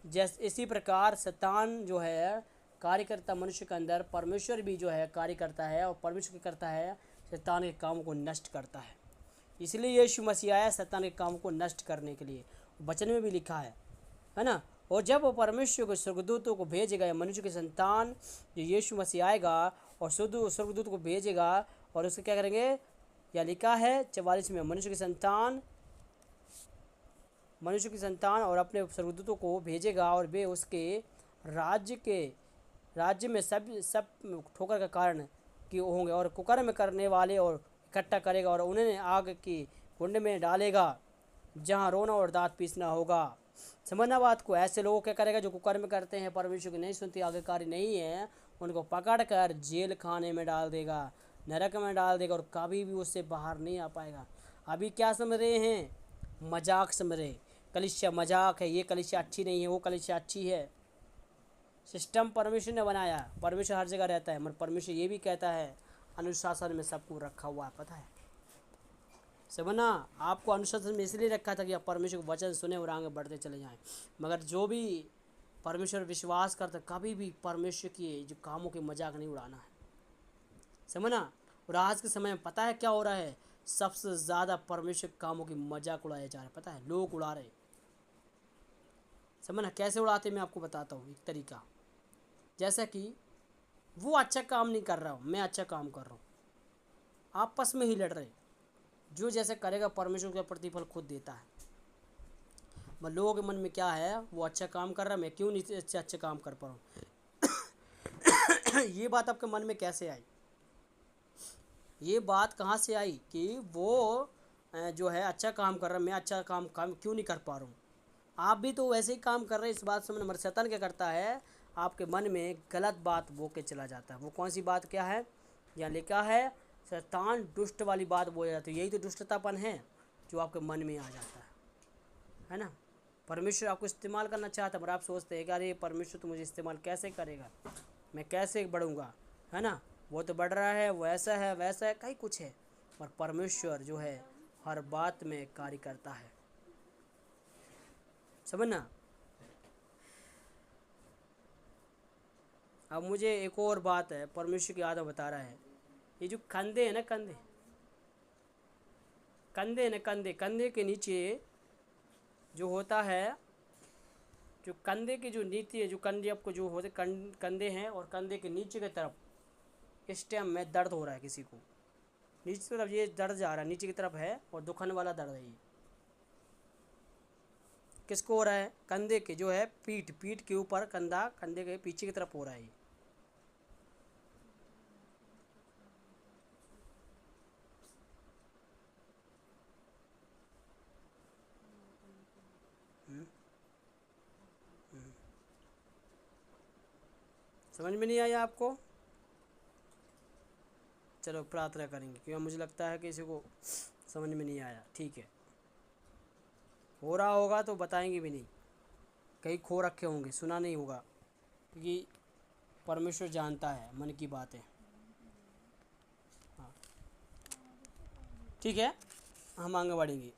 जैसे इसी प्रकार शैतान जो है कार्य करता मनुष्य के अंदर, परमेश्वर भी जो है कार्य करता है, और परमेश्वर क्या करता है, शैतान के कामों को नष्ट करता है। इसलिए यीशु मसीह आया शैतान के कामों को नष्ट करने के लिए, वचन में भी लिखा है ना। और जब वो परमेश्वर को स्वर्गदूतों को भेजेगा, या मनुष्य की संतान जो यीशु मसीह आएगा और स्वर्गदूत को भेजेगा, और उसको क्या करेंगे, या लिखा है 44 में, मनुष्य की संतान और अपने स्वर्गदूतों को भेजेगा, और वे उसके राज्य में सब ठोकर का कारण कि होंगे, और कुकर्म करने वाले और इकट्ठा करेगा, और उन्हें आग की कुंड में डालेगा, जहाँ रोना और दांत पीसना होगा। समझना बात को। ऐसे लोगों क्या करेगा, जो कुकर्म करते हैं, परमेश्वर की नहीं सुनते, आज्ञाकारी नहीं है, उनको पकड़ कर जेल खाने में डाल देगा, नरक में डाल देगा, और कभी भी उससे बाहर नहीं आ पाएगा। अभी क्या समझ रहे हैं, मजाक समझ रहे, कलीसिया मजाक है, ये कलीसिया अच्छी नहीं है, वो कलीसिया अच्छी है। सिस्टम परमेश्वर ने बनाया, परमेश्वर हर जगह रहता है, मगर परमेश्वर ये भी कहता है अनुशासन में सबको रखा हुआ है, पता है, समझना। आपको अनुशासन में इसलिए रखा था कि आप परमेश्वर को वचन सुने और आगे बढ़ते चले जाएं। मगर जो भी परमेश्वर विश्वास करता, कभी भी परमेश्वर की जो कामों के मजाक नहीं उड़ाना है, समझना। और आज के समय में पता है क्या हो रहा है, सबसे ज़्यादा परमेश्वर के कामों की मजाक उड़ाया जा रहा है, पता है, लोग उड़ा रहे, समझना कैसे उड़ाते मैं आपको बताता हूँ एक तरीका। जैसा कि वो अच्छा काम नहीं कर रहा हूँ, मैं अच्छा काम कर रहा हूँ, आपस में ही लड़ रहे। जो जैसे करेगा परमेश्वर का प्रतिफल खुद देता है। मतलब लोगों के मन में क्या है, वो अच्छा काम कर रहा है, मैं क्यों नहीं अच्छा काम कर पा रहा हूँ। ये बात आपके मन में कैसे आई, ये बात कहाँ से आई कि वो जो है अच्छा काम कर रहा है, मैं अच्छा काम क्यों नहीं कर पा रहा हूँ। आप भी तो वैसे ही काम कर रहे हैं। इस बात से मगर शैतान क्या करता है, आपके मन में गलत बात बो के चला जाता है। वो कौन सी बात क्या है, यहाँ लिखा है शैतान दुष्ट वाली बात बोल जाती है। यही तो दुष्टतापन है जो आपके मन में आ जाता है ना। परमेश्वर आपको इस्तेमाल करना चाहता है, पर आप सोचते हैं कि अरे परमेश्वर तो मुझे इस्तेमाल कैसे करेगा, मैं कैसे बढ़ूँगा, है ना। वो तो बढ़ रहा है, वो ऐसा है वैसा है, कहीं कुछ है। और परमेश्वर जो है हर बात में कार्य करता है, समझना। अब मुझे एक और बात है, परमेश्वर की आदत बता रहा है। ये जो कंधे है ना, कंधे के नीचे जो होता है, जो कंधे की जो नीति है, जो कंधे आपको जो होते कंधे हैं, और कंधे के नीचे की तरफ इस टाइम में दर्द हो रहा है किसी को, नीचे की तरफ ये दर्द जा रहा है, नीचे की तरफ है और दुखन वाला दर्द है। ये किसको हो रहा है, कंधे के जो है पीठ के ऊपर, कंधे के पीछे की तरफ हो रहा है। समझ में नहीं आया आपको। चलो प्रार्थना करेंगे, क्योंकि मुझे लगता है कि किसी को समझ में नहीं आया। ठीक है, हो रहा होगा तो बताएंगे भी नहीं, कहीं खो रखे होंगे, सुना नहीं होगा, क्योंकि परमेश्वर जानता है मन की बातें। हाँ ठीक है, हम आगे बढ़ेंगे।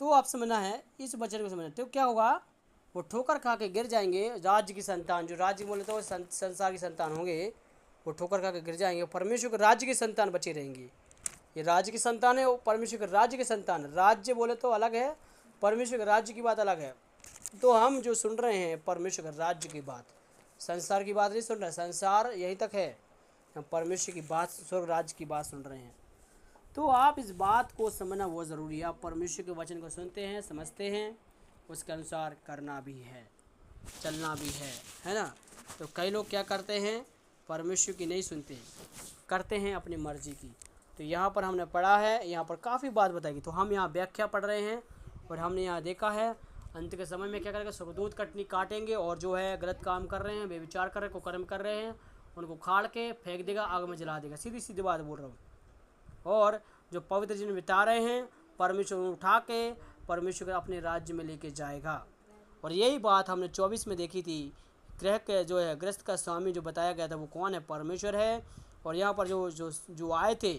तो आप समझना है, इस वचन को समझना। तो क्या होगा, वो ठोकर खा के गिर जाएंगे। राज्य की संतान, जो राज्य बोले तो संसार की संतान होंगे, वो ठोकर खा के गिर जाएंगे। परमेश्वर के राज्य की संतान बचे रहेंगी। ये राज्य की संतान है, वो परमेश्वर के राज्य की संतान। राज्य बोले तो अलग है, परमेश्वर के राज्य की बात अलग है। तो हम जो सुन रहे हैं परमेश्वर के राज्य की बात, संसार की बात नहीं सुन रहे। संसार यहीं तक है, हम परमेश्वर की बात, स्वर्ग राज्य की बात सुन रहे हैं। तो आप इस बात को समझना बहुत ज़रूरी है। आप परमेश्वर के वचन को सुनते हैं, समझते हैं, उसके अनुसार करना भी है, चलना भी है ना। तो कई लोग क्या करते हैं, परमेश्वर की नहीं सुनते, करते हैं अपनी मर्जी की। तो यहाँ पर हमने पढ़ा है, यहाँ पर काफ़ी बात बताएगी। तो हम यहाँ व्याख्या पढ़ रहे हैं, और हमने यहाँ देखा है अंत के समय में क्या करेगा, स्वर्गदूत कटनी काटेंगे, और जो है गलत काम कर रहे हैं, बेविचार कर रहे हैं, कुकर्म कर रहे हैं, उनको खाड़ के फेंक देगा, आग में जला देगा। सीधी सीधी बात बोल रहा हूँ। और जो पवित्र जीवन बिता रहे हैं, परमेश्वर उन्हें उठा के परमेश्वर के अपने राज्य में लेके जाएगा। और यही बात हमने 24 में देखी थी। ग्रह के जो है ग्रस्त का स्वामी जो बताया गया था, वो कौन है, परमेश्वर है। और यहाँ पर जो आए थे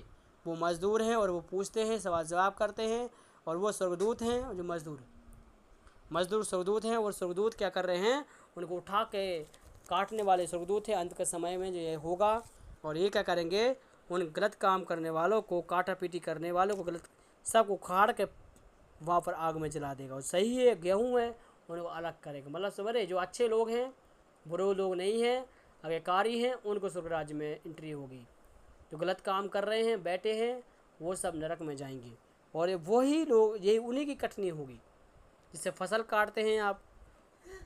वो मज़दूर हैं, और वो पूछते हैं, सवाल जवाब करते हैं, और वो स्वर्गदूत हैं। जो मज़दूर स्वर्गदूत हैं, और स्वर्गदूत क्या कर रहे हैं, उनको उठा के काटने वाले स्वर्गदूत हैं। अंत के समय में जो ये होगा, और ये क्या करेंगे, उन गलत काम करने वालों को, काटा पीटी करने वालों को, गलत सब उखाड़ के वहाँ पर आग में जला देगा। और सही है, गेहूँ है, उनको अलग करेगा। मतलब समझे, जो अच्छे लोग हैं, बुरे लोग नहीं हैं, आज्ञाकारी हैं, उनको स्वर्ग राज्य में एंट्री होगी। जो गलत काम कर रहे हैं, बैठे हैं, वो सब नरक में जाएंगे। और वही लोग, यही उन्हीं की कटनी होगी। जिससे फसल काटते हैं आप,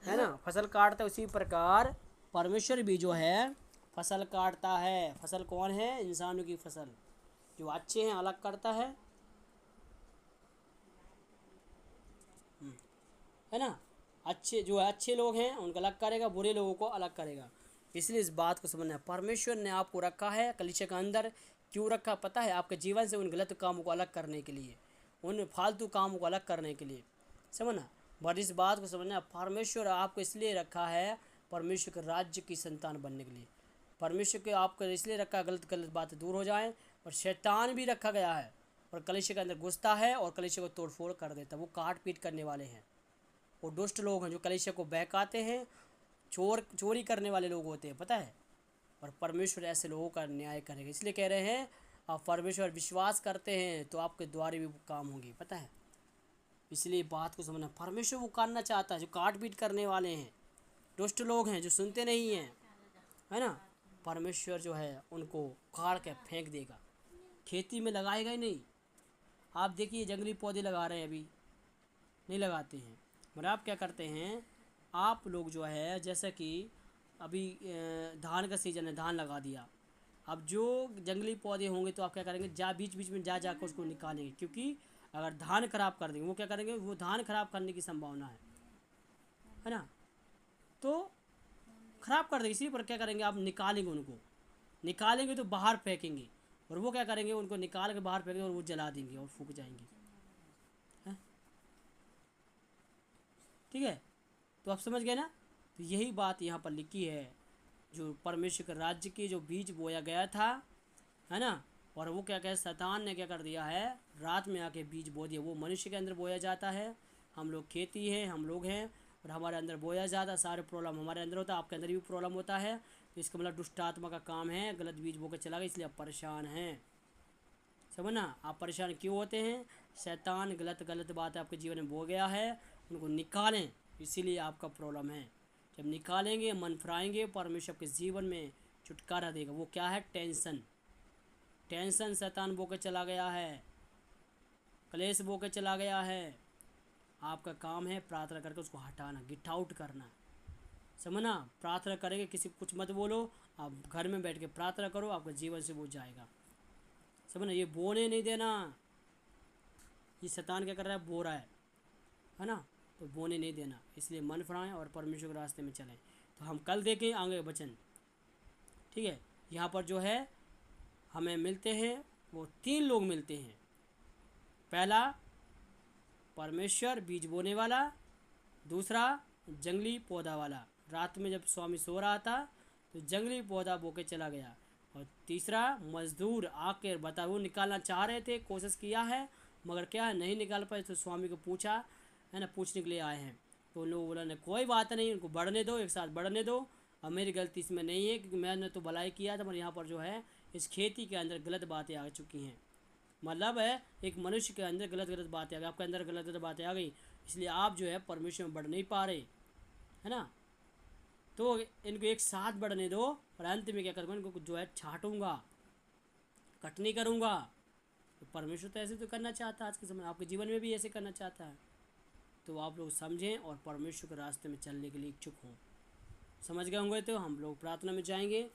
है ना, फसल काटते हैं, उसी प्रकार परमेश्वर भी जो है फसल काटता है। फसल कौन है, इंसानों की फसल। जो अच्छे हैं अलग करता है ना। अच्छे लोग हैं उनको अलग करेगा, बुरे लोगों को अलग करेगा। इसलिए इस बात को समझना है। परमेश्वर ने आपको रखा है कलीसिया के अंदर। क्यों रखा पता है, आपके जीवन से उन गलत कामों को अलग करने के लिए, उन फालतू कामों को अलग करने के लिए, समझना। बट इस बात को समझना, परमेश्वर आपको इसलिए रखा है परमेश्वर के राज्य की संतान बनने के लिए। परमेश्वर के आपको इसलिए रखा है, गलत बातें दूर हो जाएं। और शैतान भी रखा गया है, और कलीसिया के अंदर घुसता है और कलीसिया को तोड़फोड़ कर देता है। वो काट पीट करने वाले हैं, वो दुष्ट लोग हैं, जो कलीसिया को बहकाते हैं, चोरी करने वाले लोग होते हैं, पता है। और परमेश्वर ऐसे लोगों का न्याय करेगा। इसलिए कह रहे हैं, आप परमेश्वर विश्वास करते हैं तो आपके द्वारा भी काम होंगे, पता है। इसलिए बात को समझना, परमेश्वर वो काटना चाहता है, जो काट पीट करने वाले हैं, दुष्ट लोग हैं जो सुनते नहीं हैं, है ना, परमेश्वर जो है उनको काट के फेंक देगा, खेती में लगाएगा ही नहीं। आप देखिए जंगली पौधे लगा रहे हैं, अभी नहीं लगाते हैं, मगर आप क्या करते हैं, आप लोग जो है जैसे कि अभी धान का सीज़न है, धान लगा दिया, अब जो जंगली पौधे होंगे तो आप क्या करेंगे, बीच बीच में जा कर उसको निकालेंगे, क्योंकि अगर धान खराब कर देंगे, वो क्या करेंगे, वो धान खराब करने की संभावना है ना, तो खराब कर देंगे, इसी पर क्या करेंगे, आप निकालेंगे, उनको निकालेंगे तो बाहर फेंकेंगे, और वो क्या करेंगे, उनको निकाल के बाहर फेंकेंगे और वो जला देंगे और फूक जाएंगे, है? ठीक है, तो आप समझ गए ना। तो यही बात यहाँ पर लिखी है, जो परमेश्वर के राज्य के जो बीज बोया गया था, है ना, और वो क्या कहे, शैतान ने क्या कर दिया है, रात में आके बीज बो दिया। वो मनुष्य के अंदर बोया जाता है, हम लोग खेती है, हम लोग हैं, और हमारे अंदर बोया जाता है, सारे प्रॉब्लम हमारे अंदर होता है, आपके अंदर भी प्रॉब्लम होता है, तो इसका मतलब दुष्ट आत्मा का काम है, गलत बीज बो के चला गया, इसलिए आप परेशान हैं। समझना, आप परेशान क्यों होते हैं, शैतान गलत बात आपके जीवन में बो गया है, उनको निकालें, इसीलिए आपका प्रॉब्लम है। जब निकालेंगे, मन फिराएंगे, परमेश्वर के जीवन में छुटकारा देगा। वो क्या है, टेंशन शैतान बो के चला गया है, क्लेश बो के चला गया है, आपका काम है प्रार्थना करके उसको हटाना, गिट आउट करना। समझना, प्रार्थना करेंगे, किसी को कुछ मत बोलो, आप घर में बैठ के प्रार्थना करो, आपके जीवन से वो जाएगा। समझना, ये बोने नहीं देना, ये शैतान क्या कर रहा है, बो रहा है ना, तो बोने नहीं देना, इसलिए मन फिराएं और परमेश्वर के रास्ते में चलें। तो हम कल देखें आगे वचन, ठीक है। यहाँ पर जो है हमें मिलते हैं, वो 3 लोग मिलते हैं। पहला परमेश्वर बीज बोने वाला, दूसरा जंगली पौधा वाला, रात में जब स्वामी सो रहा था तो जंगली पौधा बो के चला गया, और तीसरा मजदूर आकर बता, वो निकालना चाह रहे थे, कोशिश किया है, मगर क्या है, नहीं निकाल पाए, तो स्वामी को पूछा, है ना, पूछने के लिए आए हैं, तो उन लोगों बोला, कोई बात नहीं, उनको बढ़ने दो, एक साथ बढ़ने दो, और मेरी गलती इसमें नहीं है, क्योंकि मैंने तो भलाई किया था, पर यहाँ पर जो है इस खेती के अंदर गलत बातें आ चुकी हैं। मतलब है एक मनुष्य के अंदर गलत बातें आ गई, आपके अंदर गलत बातें आ गई, इसलिए आप जो है परमेश्वर में बढ़ नहीं पा रहे, है ना। तो इनको एक साथ बढ़ने दो, और अंत में क्या करूँगा, इनको जो है छाटूंगा, कटनी करूँगा। तो परमेश्वर तो ऐसे तो करना चाहता है, आज के समय आपके जीवन में भी ऐसे करना चाहता है। तो आप लोग समझें और परमेश्वर के रास्ते में चलने के लिए इच्छुक हों। समझ गए होंगे तो हम लोग प्रार्थना में जाएंगे,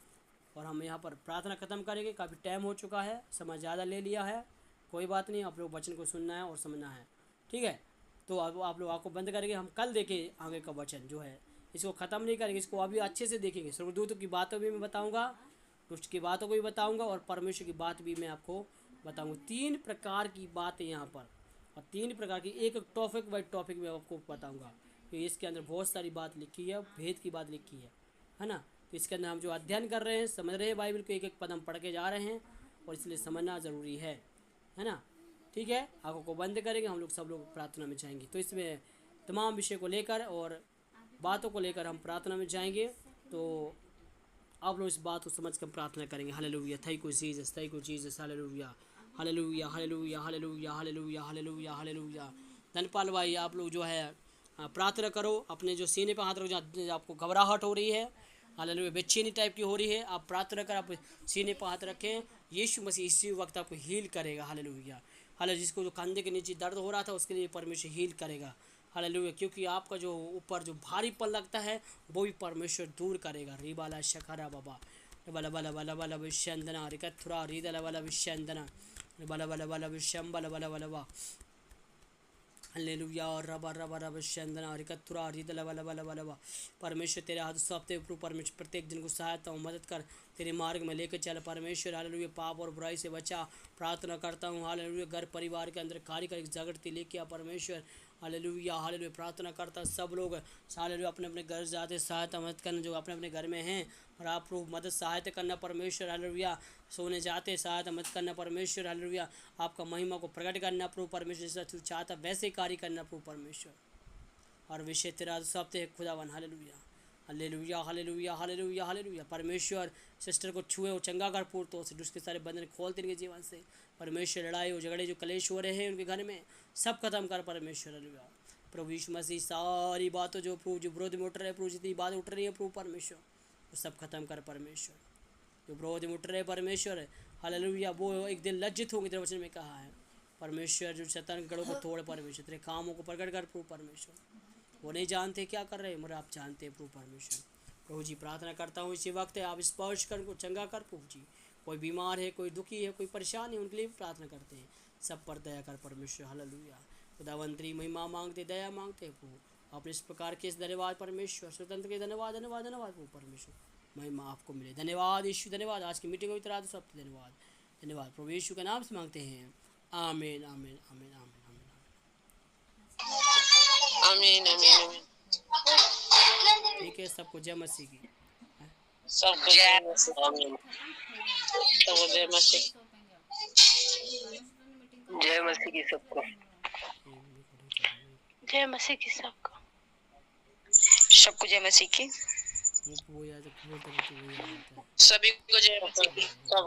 और हम यहाँ पर प्रार्थना ख़त्म करेंगे। काफ़ी टाइम हो चुका है, समय ज़्यादा ले लिया है, कोई बात नहीं, आप लोग वचन को सुनना है और समझना है, ठीक है। तो अब आप लोग आँखों बंद करेंगे, हम कल देखें आगे का वचन जो है, इसको ख़त्म नहीं करेंगे, इसको अभी अच्छे से देखेंगे। स्वर्गदूतों की बातों भी मैं बताऊँगा, दुष्ट की बातों को भी बताऊँगा, और परमेश्वर की बात भी मैं आपको बताऊँगा। 3 प्रकार की बातें यहाँ पर, और 3 प्रकार की एक टॉपिक बाई टॉपिक में आपको बताऊँगा, कि इसके अंदर बहुत सारी बात लिखी है, भेद की बात लिखी है ना। तो इसके अंदर हम जो अध्ययन कर रहे हैं, समझ रहे हैं, बाइबल को एक पद हम पढ़ के जा रहे हैं, और इसलिए समझना ज़रूरी है ना, ठीक है। आंखों को बंद करेंगे, हम लोग सब लोग प्रार्थना में जाएंगे। तो इसमें तमाम विषय को लेकर और बातों को लेकर हम प्रार्थना में जाएंगे। तो आप लोग इस बात को समझ कर प्रार्थना करेंगे। Hallelujah, thank you Jesus, thank you Jesus, hallelujah hallelujah hallelujah hallelujah hallelujah hallelujah hallelujah. Dhanpal भाई, आप लोग जो है प्रार्थना करो, अपने जो सीने पर हाथ रखो, जहाँ आपको घबराहट हो रही है, हालेलुया, बेचैनी टाइप की हो रही है, आप प्रार्थना कर, आप सीने पर हाथ रखें। यीशु मसीह इसी वक्त आपको हील करेगा। Hallelujah hallelujah. जिसको जो कंधे के नीचे दर्द हो रहा था, उसके लिए परमेश्वर हील करेगा। हालेलुया, क्योंकि आपका जो ऊपर जो भारीपन लगता है, वो भी परमेश्वर दूर करेगा। रिबाला शखरा बाबा बला बला बला बला विश्यंदना रिकथुरा रीदला बला विश्यंदना बला बला बला विश्यम बला बला बला बा हालेलुया। और रबा रबा रबा शंदना रिकथुरा रीदला बला बला बला बा। परमेश्वर तेरे हाथ सप्ते परमेश्वर प्रत्येक जन को सहायता हूँ, मदद कर, तेरे मार्ग में लेकर चल परमेश्वर। हालेलुया, पाप और बुराई से बचा, प्रार्थना करता हूँ। हालेलुया, घर परिवार के अंदर कार्य कर जागृति लेके आ परमेश्वर। हालेलुया हालेलुया, प्रार्थना करता सब लोग हालेलुया अपने अपने घर जाते सहायता मदद करना, जो अपने अपने घर में हैं, और आप प्रभु मदद सहायता करना परमेश्वर। हालेलुया, सोने जाते सहायता मदद करना परमेश्वर। हालेलुया, आपका महिमा को प्रकट करना प्रभु परमेश्वर, जैसा तू चाहता वैसे कार्य करना प्रभु परमेश्वर। और विषय तेरा सप्ते खुदावन। Hallelujah hallelujah hallelujah hallelujah hallelujah. परमेश्वर सिस्टर को छुए और चंगा कर पूर्तो से दुष्ट के सारे बंधन खोलते इनके जीवन से। परमेश्वर लड़ाई और झगड़े जो कलेश हो रहे हैं उनके घर में सब खत्म कर परमेश्वर। हालेलुया। प्रभु यीशु मसीह सारी बातों जो प्रभु जो विरोध में उठ रहे प्रभु जितनी बात उठ रही है प्रभु परमेश्वर वो सब खत्म कर परमेश्वर। जो विरोध में उठ रहे परमेश्वर हालेलुया वो एक दिन लज्जित होंगे तेरे वचन में कहा है परमेश्वर। जो शैतान के गढ़ों को तोड़ परमेश्वर, तेरे कामों को प्रकट कर प्रभु परमेश्वर। वो नहीं जानते क्या कर रहे हैं मगर आप जानते हैं प्रभु परमेश्वर। प्रभु जी प्रार्थना करता हूँ इसी वक्त है आप स्पर्श कर को चंगा कर प्रभु जी। कोई बीमार है, कोई दुखी है, कोई परेशान है, उनके लिए भी प्रार्थना करते हैं। सब पर दया कर परमेश्वर। हालेलुया। खुदावंतरी महिमा मांगते, दया मांगते प्रभु। आप इस प्रकार के इस धन्यवाद परमेश्वर, स्वतंत्र के धन्यवाद धन्यवाद धन्यवाद प्रभु परमेश्वर। महिमा आपको मिले। धन्यवाद यीशु, धन्यवाद। आज की मीटिंग को इतना सब धन्यवाद धन्यवाद प्रभु यीशु के नाम से मांगते हैं। आमीन आमीन आमीन आमीन आमीन आमीन। ठीक है, सबको जय मसीह की। सबको जय मसीह। आमीन। सबको जय मसीह। जय मसीह की सबको। जय मसीह की सबको। सबको जय मसीह की। वो याद बोलते रहते हैं, सभी को जय मसीह की। सबको